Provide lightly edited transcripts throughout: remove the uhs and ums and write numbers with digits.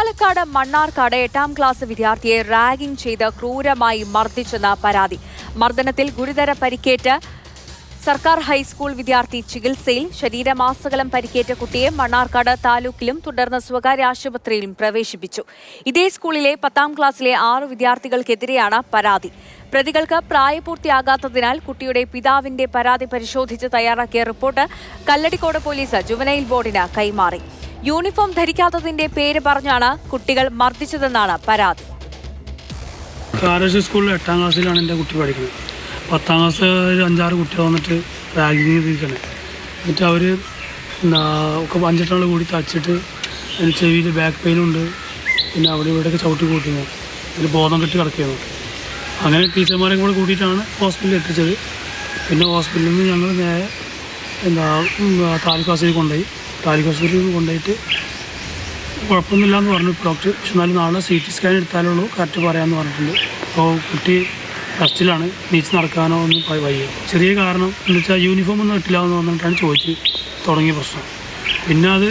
Palakkad Mannarkkad 8ാം class വിദ്യാർത്ഥിയെ ragging ചെയ്ത് ക്രൂരമായി മർദ്ദിച്ചെന്ന പരാതി. മർദ്ദനത്തിൽ ഗുരുതര പരിക്കേറ്റ സർക്കാർ ഹൈസ്കൂൾ വിദ്യാർത്ഥി ചികിത്സയിൽ. ശരീരമാസകലം പരിക്കേറ്റ കുട്ടിയെ മണ്ണാർക്കാട് താലൂക്കിലും തുടർന്ന് സ്വകാര്യ ആശുപത്രിയിലും പ്രവേശിപ്പിച്ചു. ഇതേ സ്കൂളിലെ 10ാം ക്ലാസ്സിലെ 6 വിദ്യാർത്ഥികൾക്കെതിരെയാണ് പരാതി. പ്രതികൾക്ക് പ്രായപൂർത്തിയാകാത്തതിനാൽ കുട്ടിയുടെ പിതാവിന്റെ പരാതി പരിശോധിച്ച് തയ്യാറാക്കിയ റിപ്പോർട്ട് കല്ലടിക്കോട് പോലീസ് ജുവനൈൽ ബോർഡിന് കൈമാറി. യൂണിഫോം ധരിക്കാത്തതിന്റെ പേര് പറഞ്ഞാണ് കുട്ടികൾ മർദ്ദിച്ചതെന്നാണ് പരാതി. സ്കൂളിൽ 8ാം ക്ലാസ്സിലാണ് എൻ്റെ കുട്ടി പഠിക്കുന്നത്. 10ാം ക്ലാസ് 5-6 കുട്ടികൾ വന്നിട്ട് റാഗിങ് ചെയ്തിരിക്കണേ. എന്നിട്ട് അവർ ഒക്കെ 5 കൂടി തച്ചിട്ട് അതിന് ചെവിയിൽ ബാക്ക് പെയിനുണ്ട്, പിന്നെ അവിടെ ഇവിടെയൊക്കെ ചവിട്ടി കൂട്ടുന്നു, ഒരു ബോധം കെട്ടി കിടക്കുന്നു. അങ്ങനെ ടീച്ചർമാരെയും കൂടെ കൂട്ടിയിട്ടാണ് ഹോസ്പിറ്റലിൽ എത്തിച്ചത്. പിന്നെ ഹോസ്പിറ്റലിൽ നിന്ന് ഞങ്ങൾ നേരെ താലൂക്ക് ആശുപത്രിയിൽ കൊണ്ടുപോയി. താലൂക്ക് ആശുപത്രിയിൽ കൊണ്ടുപോയിട്ട് കുഴപ്പമൊന്നുമില്ലയെന്ന് പറഞ്ഞു ഡോക്ടർ. പക്ഷെ എന്നാലും നാളെ CT സ്കാൻ എടുത്താലുള്ളൂ കറക്റ്റ് പറയാമെന്ന് പറഞ്ഞിട്ടുണ്ട്. അപ്പോൾ കുട്ടി റെസ്റ്റിലാണ്, നീച്ച് നടക്കാനോ ഒന്നും വയ്യ. ചെറിയ കാരണം എന്ന് വെച്ചാൽ യൂണിഫോം ഒന്നും ഇട്ടില്ല എന്ന് പറഞ്ഞിട്ടാണ് ചോദിച്ച് തുടങ്ങിയ പ്രശ്നം. പിന്നെ അത്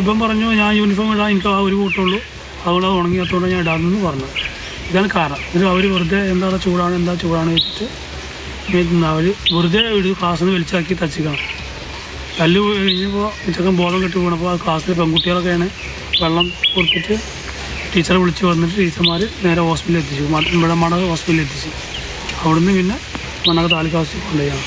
ഇപ്പം പറഞ്ഞു ഞാൻ യൂണിഫോം ഇടാൻ എനിക്ക് ആ ഒരു കൂട്ടമുള്ളൂ, അതുകൊണ്ട് അത് ഉണങ്ങിയതുകൊണ്ട് ഞാൻ ഇടാമെന്ന് പറഞ്ഞു. ഇതാണ് കാരണം. ഇത് അവർ വെറുതെ എന്താ ചൂടാണ് വെച്ചിട്ട് അവർ വെറുതെ ക്ലാസ്സിൽ നിന്ന് വലിച്ചാക്കി തച്ചിക്കണം. കല്ല് കഴിഞ്ഞപ്പോൾ ചെക്കൻ ബോധം കെട്ടി വീണപ്പോൾ ആ ക്ലാസ്സിലെ പെൺകുട്ടികളൊക്കെയാണ് വെള്ളം കൊടുത്തിട്ട് ടീച്ചറെ വിളിച്ച് വന്നിട്ട് ടീച്ചർമാർ നേരെ ഹോസ്പിറ്റലിൽ എത്തിച്ചു. ഇവിടെ മണ്ണ ഹോസ്പിറ്റലിൽ എത്തിച്ചു. അവിടുന്ന് പിന്നെ മണ്ണാർക്കാട് താലൂക്ക് ആശുപത്രിയിൽ കൊണ്ടുപോയാണ്.